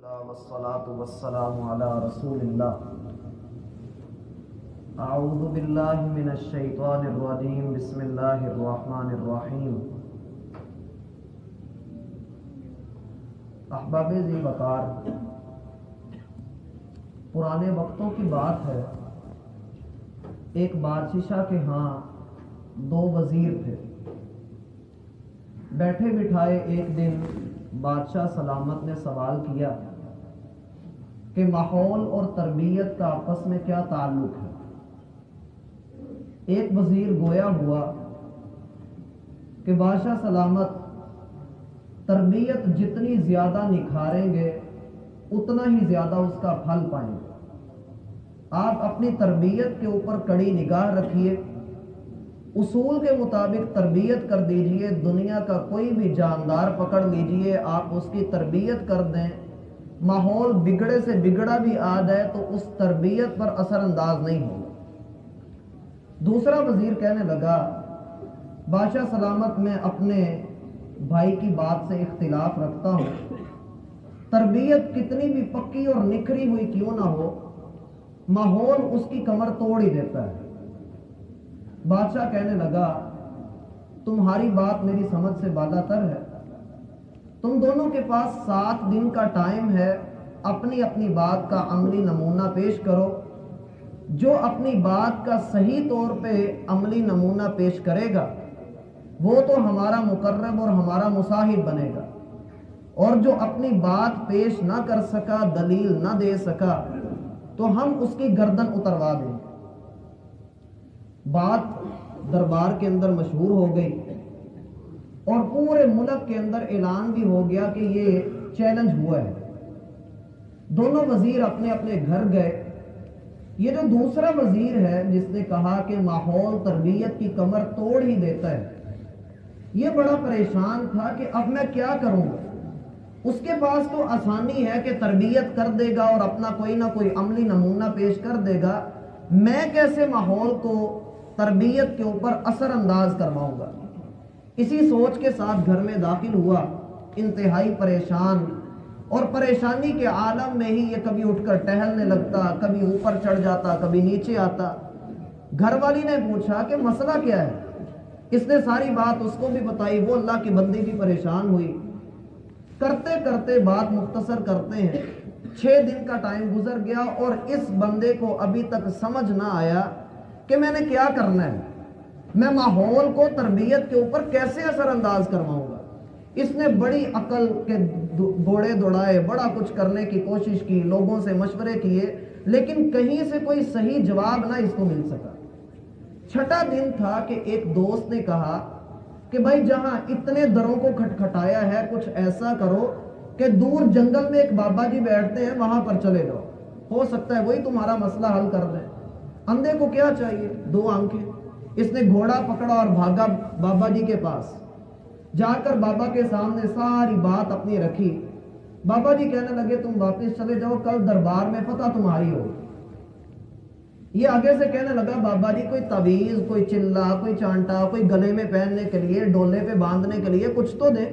والصلاة والسلام على رسول الله اعوذ باللہ من الشیطان الرجیم بسم اللہ الرحمن الرحیم۔ احباب ذی وقار، پرانے وقتوں کی بات ہے، ایک بادشاہ کے ہاں دو وزیر تھے۔ بیٹھے بٹھائے ایک دن بادشاہ سلامت نے سوال کیا کہ ماحول اور تربیت کا آپس میں کیا تعلق ہے۔ ایک وزیر گویا ہوا کہ بادشاہ سلامت، تربیت جتنی زیادہ نکھاریں گے اتنا ہی زیادہ اس کا پھل پائیں گے۔ آپ اپنی تربیت کے اوپر کڑی نگاہ رکھیے، اصول کے مطابق تربیت کر دیجئے۔ دنیا کا کوئی بھی جاندار پکڑ لیجئے، آپ اس کی تربیت کر دیں، ماحول بگڑے سے بگڑا بھی آ جائے تو اس تربیت پر اثر انداز نہیں ہوگا۔ دوسرا وزیر کہنے لگا، بادشاہ سلامت، میں اپنے بھائی کی بات سے اختلاف رکھتا ہوں، تربیت کتنی بھی پکی اور نکھری ہوئی کیوں نہ ہو، ماحول اس کی کمر توڑ ہی دیتا ہے۔ بادشاہ کہنے لگا، تمہاری بات میری سمجھ سے بالا تر ہے، تم دونوں کے پاس 7 دن کا ٹائم ہے، اپنی اپنی بات کا عملی نمونہ پیش کرو۔ جو اپنی بات کا صحیح طور پہ عملی نمونہ پیش کرے گا وہ تو ہمارا مقرب اور ہمارا مصاحب بنے گا، اور جو اپنی بات پیش نہ کر سکا، دلیل نہ دے سکا، تو ہم اس کی گردن اتروا دیں گے۔ بات دربار کے اندر مشہور ہو گئی اور پورے ملک کے اندر اعلان بھی ہو گیا کہ یہ چیلنج ہوا ہے۔ دونوں وزیر اپنے اپنے گھر گئے۔ یہ جو دوسرا وزیر ہے جس نے کہا کہ ماحول تربیت کی کمر توڑ ہی دیتا ہے، یہ بڑا پریشان تھا کہ اب میں کیا کروں گا۔ اس کے پاس تو آسانی ہے کہ تربیت کر دے گا اور اپنا کوئی نہ کوئی عملی نمونہ پیش کر دے گا، میں کیسے ماحول کو تربیت کے اوپر اثر انداز کرواؤں گا۔ اسی سوچ کے ساتھ گھر میں داخل ہوا، انتہائی پریشان، اور پریشانی کے عالم میں ہی یہ کبھی اٹھ کر ٹہلنے لگتا، کبھی اوپر چڑھ جاتا، کبھی نیچے آتا۔ گھر والی نے پوچھا کہ مسئلہ کیا ہے؟ اس نے ساری بات اس کو بھی بتائی، وہ اللہ کی بندی بھی پریشان ہوئی۔ کرتے کرتے بات مختصر کرتے ہیں، 6 دن کا ٹائم گزر گیا اور اس بندے کو ابھی تک سمجھ نہ آیا کہ میں نے کیا کرنا ہے، میں ماحول کو تربیت کے اوپر کیسے اثر انداز کرواؤں گا۔ اس نے بڑی عقل کے گھوڑے دوڑائے، بڑا کچھ کرنے کی کوشش کی، لوگوں سے مشورے کیے، لیکن کہیں سے کوئی صحیح جواب نہ اس کو مل سکا۔ 6واں دن تھا کہ ایک دوست نے کہا کہ بھائی جہاں اتنے دروں کو کھٹکھٹایا ہے، کچھ ایسا کرو کہ دور جنگل میں ایک بابا جی بیٹھتے ہیں، وہاں پر چلے جاؤ، ہو سکتا ہے وہی تمہارا مسئلہ حل کر دیں۔ اندھے کو کیا چاہیے؟ 2 آنکھیں۔ اس نے گھوڑا پکڑا اور بھاگا بابا جی کے پاس۔ جا کر بابا کے سامنے ساری بات اپنی رکھی۔ بابا جی کہنے لگے، تم واپس چلے جاؤ، کل دربار میں فتح تمہاری ہوگی۔ یہ آگے سے کہنے لگا، بابا جی کوئی تعویذ، کوئی چلا، کوئی چانٹا، کوئی گلے میں پہننے کے لیے، ڈولے پہ باندھنے کے لیے کچھ تو دے۔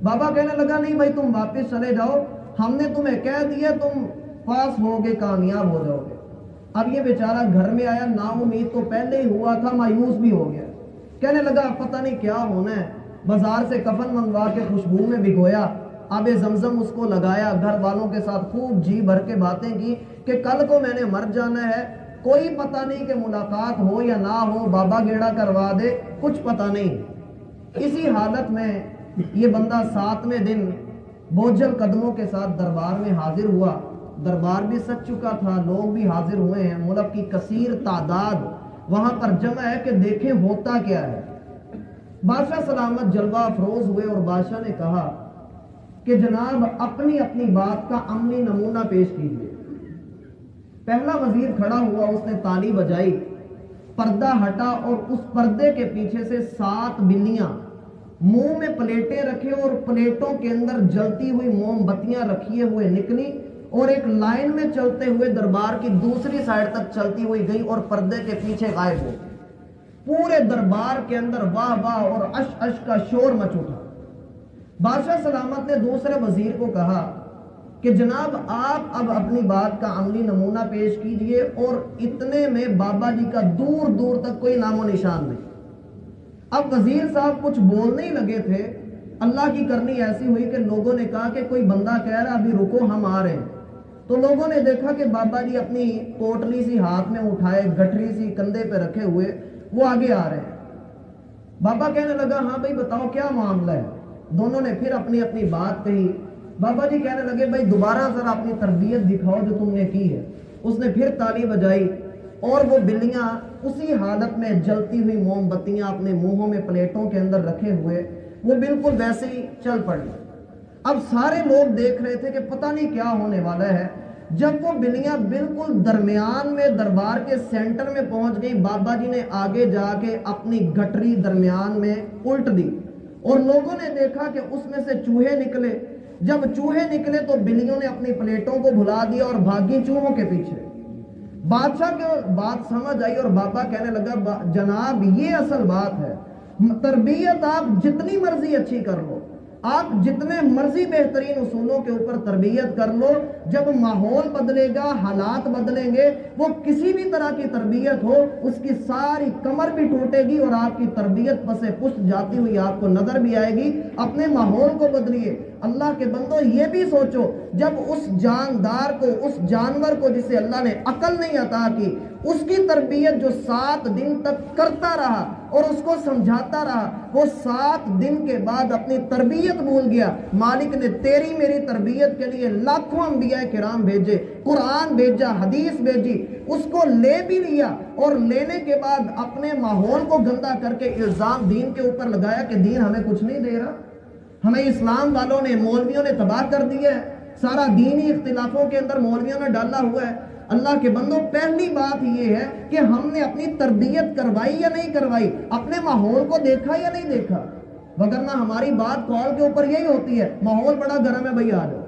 بابا کہنے لگا، نہیں بھائی تم واپس چلے جاؤ، ہم نے تمہیں کہہ دیا، تم پاس ہوگے، کامیاب ہو جاؤ گے۔ اب یہ بیچارہ گھر میں آیا، نا امید تو پہلے ہی ہوا تھا، مایوس بھی ہو گیا۔ کہنے لگا پتہ نہیں کیا ہونا ہے۔ بازار سے کفن منگوا کے خوشبو میں بھگویا، آب زمزم اس کو لگایا، گھر والوں کے ساتھ خوب جی بھر کے باتیں کی کہ کل کو میں نے مر جانا ہے، کوئی پتہ نہیں کہ ملاقات ہو یا نہ ہو، بابا گیڑا کروا دے، کچھ پتہ نہیں۔ اسی حالت میں یہ بندہ 7ویں دن بوجھل قدموں کے ساتھ دربار میں حاضر ہوا۔ دربار بھی سج چکا تھا، لوگ بھی حاضر ہوئے ہیں، ملک کی کثیر تعداد وہاں پر جمع ہے کہ دیکھیں ہوتا کیا ہے۔ بادشاہ سلامت جلوہ افروز ہوئے اور بادشاہ نے کہا کہ جناب اپنی اپنی بات کا عملی نمونہ پیش کیجیے۔ پہلا وزیر کھڑا ہوا، اس نے تالی بجائی، پردہ ہٹا اور اس پردے کے پیچھے سے 7 بلیاں منہ میں پلیٹیں رکھے اور پلیٹوں کے اندر جلتی ہوئی موم بتیاں رکھیے ہوئے نکلی اور ایک لائن میں چلتے ہوئے دربار کی دوسری سائڈ تک چلتی ہوئی گئی اور پردے کے پیچھے غائب ہو گئی۔ پورے دربار کے اندر واہ واہ اور عش عش کا شور مچ اٹھا۔ بادشاہ سلامت نے دوسرے وزیر کو کہا کہ جناب آپ اب اپنی بات کا عملی نمونہ پیش کیجئے، اور اتنے میں بابا جی کا دور دور تک کوئی نام و نشان نہیں۔ اب وزیر صاحب کچھ بولنے ہی لگے تھے، اللہ کی کرنی ایسی ہوئی کہ لوگوں نے کہا کہ کوئی بندہ کہہ رہا ابھی رکو ہم آ رہے ہیں۔ تو لوگوں نے دیکھا کہ بابا جی اپنی پوٹلی سی ہاتھ میں اٹھائے، گٹھری سی کندھے پہ رکھے ہوئے وہ آگے آ رہے ہیں۔ بابا کہنے لگا ہاں بھائی بتاؤ کیا معاملہ ہے۔ دونوں نے پھر اپنی اپنی بات کہی۔ بابا جی کہنے لگے بھائی دوبارہ ذرا اپنی تربیت دکھاؤ جو تم نے کی ہے۔ اس نے پھر تالی بجائی اور وہ بلیاں اسی حالت میں جلتی ہوئی موم بتیاں اپنے منہوں میں پلیٹوں کے اندر رکھے ہوئے وہ بالکل ویسے ہی چل پڑی۔ اب سارے لوگ دیکھ رہے تھے کہ پتہ نہیں کیا ہونے والا ہے۔ جب وہ بلیاں بالکل درمیان میں دربار کے سینٹر میں پہنچ گئی، بابا جی نے آگے جا کے اپنی گٹری درمیان میں الٹ دی اور لوگوں نے دیکھا کہ اس میں سے چوہے نکلے۔ جب چوہے نکلے تو بلیوں نے اپنی پلیٹوں کو بھلا دیا اور بھاگی چوہوں کے پیچھے۔ بادشاہ کو بات سمجھ آئی اور بابا کہنے لگا جناب یہ اصل بات ہے، تربیت آپ جتنی مرضی اچھی کر لو، آپ جتنے مرضی بہترین اصولوں کے اوپر تربیت کر لو، جب ماحول بدلے گا، حالات بدلیں گے، وہ کسی بھی طرح کی تربیت ہو اس کی ساری کمر بھی ٹوٹے گی اور آپ کی تربیت پسے پشت جاتی ہوئی آپ کو نظر بھی آئے گی۔ اپنے ماحول کو بدلیے۔ اللہ کے بندو یہ بھی سوچو، جب اس جاندار کو، اس جانور کو جسے اللہ نے عقل نہیں عطا کی، اس کی تربیت جو 7 دن تک کرتا رہا اور اس کو سمجھاتا رہا، وہ 7 دن کے بعد اپنی تربیت بھول گیا۔ مالک نے تیری میری تربیت کے لیے لاکھوں انبیاء کرام بھیجے، قرآن بھیجا، حدیث بھیجی، اس کو لے بھی لیا اور لینے کے بعد اپنے ماحول کو گندا کر کے الزام دین کے اوپر لگایا کہ دین ہمیں کچھ نہیں دے رہا، ہمیں اسلام والوں نے، مولویوں نے تباہ کر دیا ہے، سارا دینی اختلافوں کے اندر مولویوں نے ڈالا ہوا ہے۔ اللہ کے بندوں پہلی بات یہ ہے کہ ہم نے اپنی تربیت کروائی یا نہیں کروائی، اپنے ماحول کو دیکھا یا نہیں دیکھا، وگرنہ ہماری بات کال کے اوپر یہی ہوتی ہے ماحول بڑا گرم ہے بھئی آ جاؤ،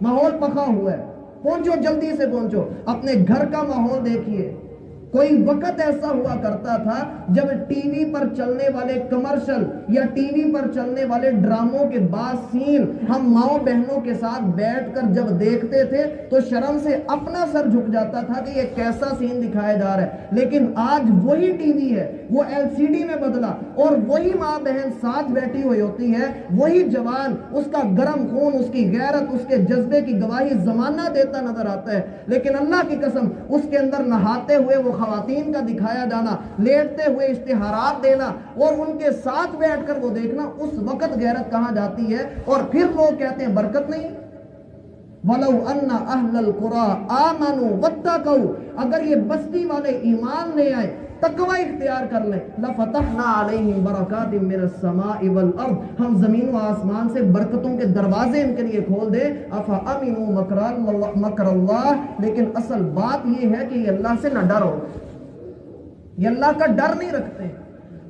ماحول پکا ہوا ہے، پہنچو جلدی سے پہنچو۔ اپنے گھر کا ماحول دیکھیے۔ کوئی وقت ایسا ہوا کرتا تھا جب ٹی وی پر چلنے والے کمرشل یا ٹی وی پر چلنے والے ڈراموں کے بعض سین ہم ماؤں بہنوں کے ساتھ بیٹھ کر جب دیکھتے تھے تو شرم سے اپنا سر جھک جاتا تھا کہ یہ کیسا سین دکھایا جا رہا ہے۔ لیکن آج وہی ٹی وی ہے، وہ LCD میں بدلا اور وہی ماں بہن ساتھ بیٹھی ہوئی ہوتی ہے، وہی جوان، اس کا گرم خون، اس کی غیرت، اس کے جذبے کی گواہی زمانہ دیتا نظر آتا ہے۔ لیکن اللہ کی قسم اس کے اندر نہاتے ہوئے وہ خواتین کا دکھایا جانا، لیٹتے ہوئے اشتہارات دینا اور ان کے ساتھ بیٹھ کر وہ دیکھنا، اس وقت غیرت کہاں جاتی ہے؟ اور پھر لوگ کہتے ہیں برکت نہیں۔ وَلَوْ أَنَّ أَهْلَ الْقُرَىٰ آمَنُوا وَاتَّقَوْا، اگر یہ بستی والے ایمان لے آئے، تقوی اختیار کر لیں، لَفَتَحْنَا عَلَيْهِمْ بَرَكَاتٍ مِّنَ السَّمَاءِ وَالْأَرْضِ، ہم زمین و آسمان سے برکتوں کے دروازے ان کے لیے کھول دیں۔ أَفَأَمِنُوا مَكْرَ اللَّهِ، لیکن اصل بات یہ ہے کہ یہ اللہ سے نہ ڈرو، یہ اللہ کا ڈر نہیں رکھتے۔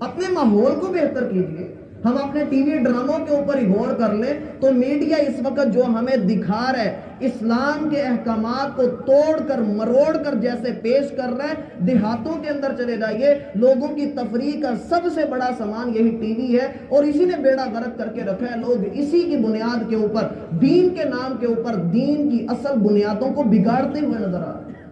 اپنے ماحول کو بہتر کیجئے۔ ہم اپنے ٹی وی ڈراموں کے اوپر ہی غور کر لیں تو میڈیا اس وقت جو ہمیں دکھا رہا ہے، اسلام کے احکامات کو توڑ کر مروڑ کر جیسے پیش کر رہا ہے۔ دیہاتوں کے اندر چلے جائیے، لوگوں کی تفریح کا سب سے بڑا سامان یہی ٹی وی ہے اور اسی نے بیڑا غرق کر کے رکھا ہے۔ لوگ اسی کی بنیاد کے اوپر، دین کے نام کے اوپر، دین کی اصل بنیادوں کو بگاڑتے ہوئے نظر آ رہے ہیں۔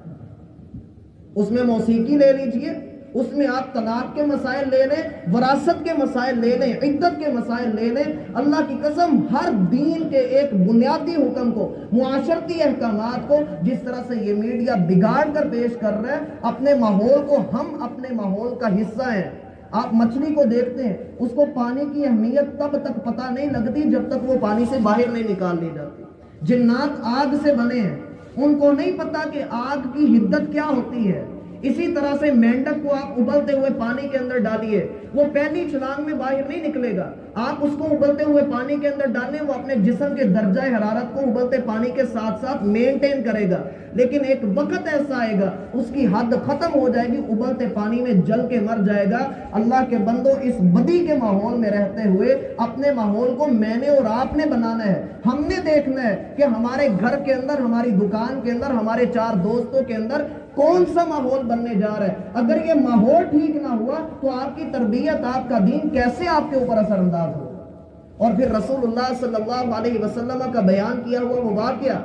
اس میں موسیقی لے لیجئے، اس میں آپ طلاق کے مسائل لے لیں، وراثت کے مسائل لے لیں، عدت کے مسائل لے لیں۔ اللہ کی قسم ہر دین کے ایک بنیادی حکم کو، معاشرتی احکامات کو جس طرح سے یہ میڈیا بگاڑ کر پیش کر رہا ہے، اپنے ماحول کو، ہم اپنے ماحول کا حصہ ہیں۔ آپ مچھلی کو دیکھتے ہیں، اس کو پانی کی اہمیت تب تک پتہ نہیں لگتی جب تک وہ پانی سے باہر نہیں نکال لی جاتی۔ جنات آگ سے بنے ہیں، ان کو نہیں پتا کہ آگ کی حدت کیا ہوتی ہے۔ اسی طرح سے مینڈک کو آپ ابلتے ہوئے پانی کے اندر ڈالیے، وہ پہلی چھلانگ میں باہر نہیں نکلے گا۔ آپ اس کو ابلتے ہوئے پانی کے اندر ڈالیں، وہ اپنے جسم کے درجہ حرارت کو ابلتے پانی کے ساتھ ساتھ مینٹین کرے گا، لیکن ایک وقت ایسا آئے گا اس کی حد ختم ہو جائے گی، ابلتے پانی میں جل کے مر جائے گا۔ اللہ کے بندو، اس بدی کے ماحول میں رہتے ہوئے اپنے ماحول کو میں نے اور آپ نے بنانا ہے۔ ہم نے دیکھنا ہے کہ ہمارے گھر کے اندر، ہماری دکان کے اندر، ہمارے 4 دوستوں کے اندر کون سا ماحول بننے جا رہا ہے۔ اگر یہ ماحول ٹھیک نہ ہوا تو آپ کی تربیت، آپ کا دین کیسے آپ کے اوپر اثر انداز ہو۔ اور پھر رسول اللہ صلی اللہ علیہ وسلم کا بیان کیا ہوا وہ واقعہ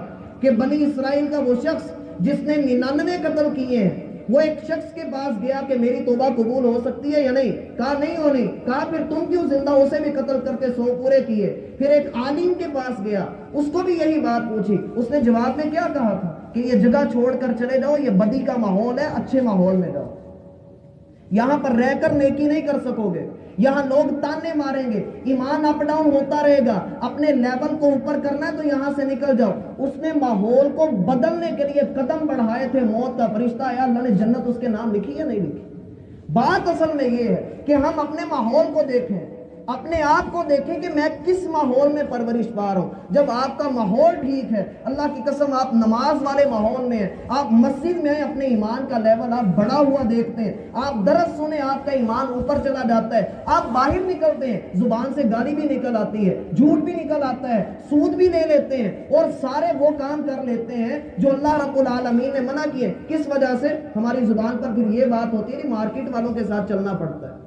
کہ بنی اسرائیل کا وہ شخص جس نے 99 قتل کیے ہیں، وہ ایک شخص کے پاس گیا کہ میری توبہ قبول ہو سکتی ہے یا نہیں؟ کہا نہیں ہونی۔ کہا پھر تم کیوں زندہ اسے بھی قتل کر کے 100 پورے کیے؟ پھر ایک عالم کے پاس گیا، اس کو بھی یہی بات پوچھی، اس نے جواب میں کیا کہا تھا کہ یہ جگہ چھوڑ کر چلے جاؤ، یہ بدی کا ماحول ہے، اچھے ماحول میں جاؤ، یہاں پر رہ کر نیکی نہیں کر سکو گے، یہاں لوگ تانے ماریں گے، ایمان اپ ڈاؤن ہوتا رہے گا، اپنے لیول کو اوپر کرنا ہے تو یہاں سے نکل جاؤ۔ اس نے ماحول کو بدلنے کے لیے قدم بڑھائے تھے، موت کا فرشتہ آیا، اللہ نے جنت اس کے نام لکھی یا نہیں لکھی؟ بات اصل میں یہ ہے کہ ہم اپنے ماحول کو دیکھیں، اپنے آپ کو دیکھیں کہ میں کس ماحول میں پرورش پا رہا ہوں۔ جب آپ کا ماحول ٹھیک ہے، اللہ کی قسم آپ نماز والے ماحول میں ہیں، آپ مسجد میں ہیں، اپنے ایمان کا لیول آپ بڑا ہوا دیکھتے ہیں، آپ درس سنیں آپ کا ایمان اوپر چلا جاتا ہے، آپ باہر نکلتے ہیں زبان سے گالی بھی نکل آتی ہے، جھوٹ بھی نکل آتا ہے، سود بھی لے لیتے ہیں اور سارے وہ کام کر لیتے ہیں جو اللہ رب العالمین نے منع کیے۔ کس وجہ سے؟ ہماری زبان پر پھر یہ بات ہوتی ہے کہ مارکیٹ والوں کے ساتھ چلنا پڑتا ہے،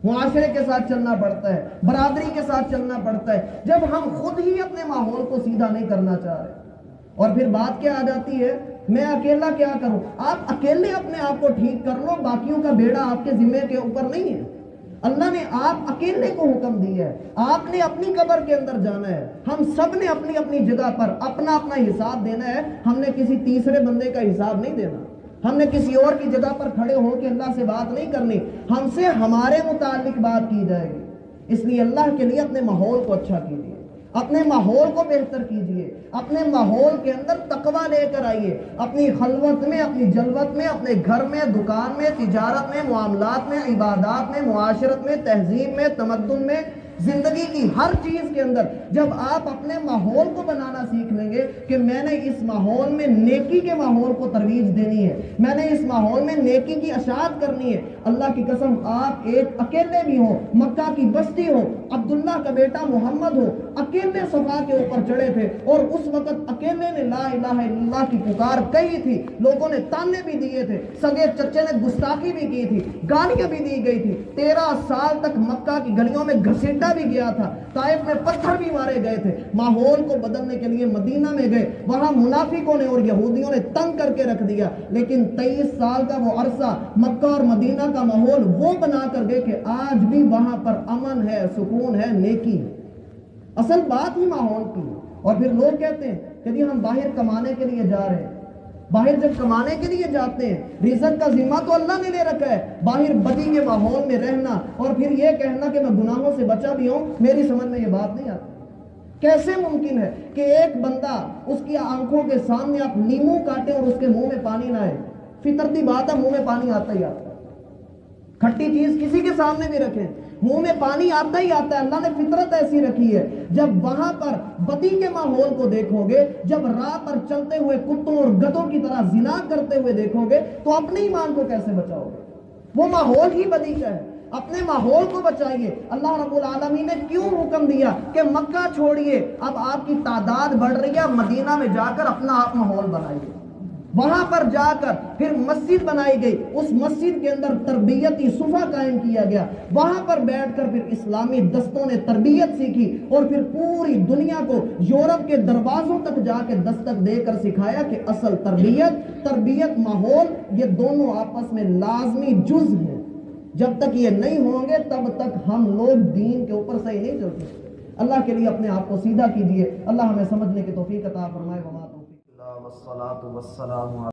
معاشرے کے ساتھ چلنا پڑتا ہے، برادری کے ساتھ چلنا پڑتا ہے، جب ہم خود ہی اپنے ماحول کو سیدھا نہیں کرنا چاہ رہے۔ اور پھر بات کیا آ جاتی ہے، میں اکیلا کیا کروں؟ آپ اکیلے اپنے آپ کو ٹھیک کر لو، باقیوں کا بیڑا آپ کے ذمہ کے اوپر نہیں ہے۔ اللہ نے آپ اکیلے کو حکم دیا ہے، آپ نے اپنی قبر کے اندر جانا ہے، ہم سب نے اپنی اپنی جگہ پر اپنا اپنا حساب دینا ہے، ہم نے کسی تیسرے بندے کا حساب نہیں دینا، ہم نے کسی اور کی جگہ پر کھڑے ہو کے اللہ سے بات نہیں کرنی، ہم سے ہمارے متعلق بات کی جائے گی۔ اس لیے اللہ کے لیے اپنے ماحول کو اچھا کیجیے، اپنے ماحول کو بہتر کیجیے، اپنے ماحول کے اندر تقویٰ لے کر آئیے، اپنی خلوت میں، اپنی جلوت میں، اپنے گھر میں، دکان میں، تجارت میں، معاملات میں، عبادات میں، معاشرت میں، تہذیب میں، تمدن میں، زندگی کی ہر چیز کے اندر جب آپ اپنے ماحول کو بنانا سیکھ لیں گے کہ میں نے اس ماحول میں نیکی کے ماحول کو ترویج دینی ہے، میں نے اس ماحول میں نیکی کی اشاعت کرنی ہے، اللہ کی قسم آپ ایک اکیلے بھی ہو، مکہ کی بستی ہو، عبداللہ کا بیٹا محمد ہو، اکیلے صفا کے اوپر چڑھے تھے اور اس وقت اکیلے نے لا الہ الا اللہ کی پکار کہی تھی، لوگوں نے تانے بھی دیے تھے، سگے چچے نے گستاخی بھی کی تھی، گالیاں بھی دی گئی تھی، 13 سال تک مکہ کی گلیوں میں گھسیٹا بھی گیا تھا، طائف میں پتھر بھی مارے گئے تھے، ماحول کو بدلنے کے لیے مدینہ میں گئے، وہاں منافقوں نے اور یہودیوں نے تنگ کر کے رکھ دیا، لیکن 23 سال کا وہ عرصہ مکہ اور مدینہ کا ماحول وہ بنا کر گئے کہ آج بھی وہاں پر امن ہے، سکون ہے، نیکی ہے۔ اصل بات ہی ماحول کی ہے۔ اور پھر لوگ کہتے ہیں کہ جی ہم باہر کمانے کے لیے جا رہے ہیں، باہر جب کمانے کے لیے جاتے ہیں، رزق کا ذمہ تو اللہ نے لے رکھا ہے، باہر بدی کے ماحول میں رہنا اور پھر یہ کہنا کہ میں گناہوں سے بچا بھی ہوں، میری سمجھ میں یہ بات نہیں آتی۔ کیسے ممکن ہے کہ ایک بندہ اس کی آنکھوں کے سامنے آپ لیموں کاٹیں اور اس کے منہ میں پانی نہ آئے؟ فطرتی بات ہے، منہ میں پانی آتا ہی آتا ہے، کھٹی چیز کسی کے سامنے بھی رکھیں منہ میں پانی آتا ہی آتا ہے، اللہ نے فطرت ایسی رکھی ہے۔ جب وہاں پر بدی کے ماحول کو دیکھو گے، جب راہ پر چلتے ہوئے کتوں اور گدوں کی طرح زنا کرتے ہوئے دیکھو گے تو اپنے ایمان کو کیسے بچاؤ گے؟ وہ ماحول ہی بدی کا ہے، اپنے ماحول کو بچائیے۔ اللہ رب العالمین نے کیوں حکم دیا کہ مکہ چھوڑیے، اب آپ کی تعداد بڑھ رہی ہے، مدینہ میں جا کر اپنا آپ ماحول بنائیے، وہاں پر جا کر پھر مسجد بنائی گئی، اس مسجد کے اندر تربیتی صفحہ قائم کیا گیا، وہاں پر بیٹھ کر پھر اسلامی دستوں نے تربیت سیکھی اور پھر پوری دنیا کو یورپ کے دروازوں تک جا کے دستک دے کر سکھایا کہ اصل تربیت ماحول یہ دونوں آپس میں لازمی جز ہیں، جب تک یہ نہیں ہوں گے تب تک ہم لوگ دین کے اوپر صحیح نہیں چل سکتے۔ اللہ کے لیے اپنے آپ کو سیدھا کیجیے، اللہ ہمیں سمجھنے کی توفیق عطا فرمائے۔ وما توفیق الا باللہ والصلاۃ والسلام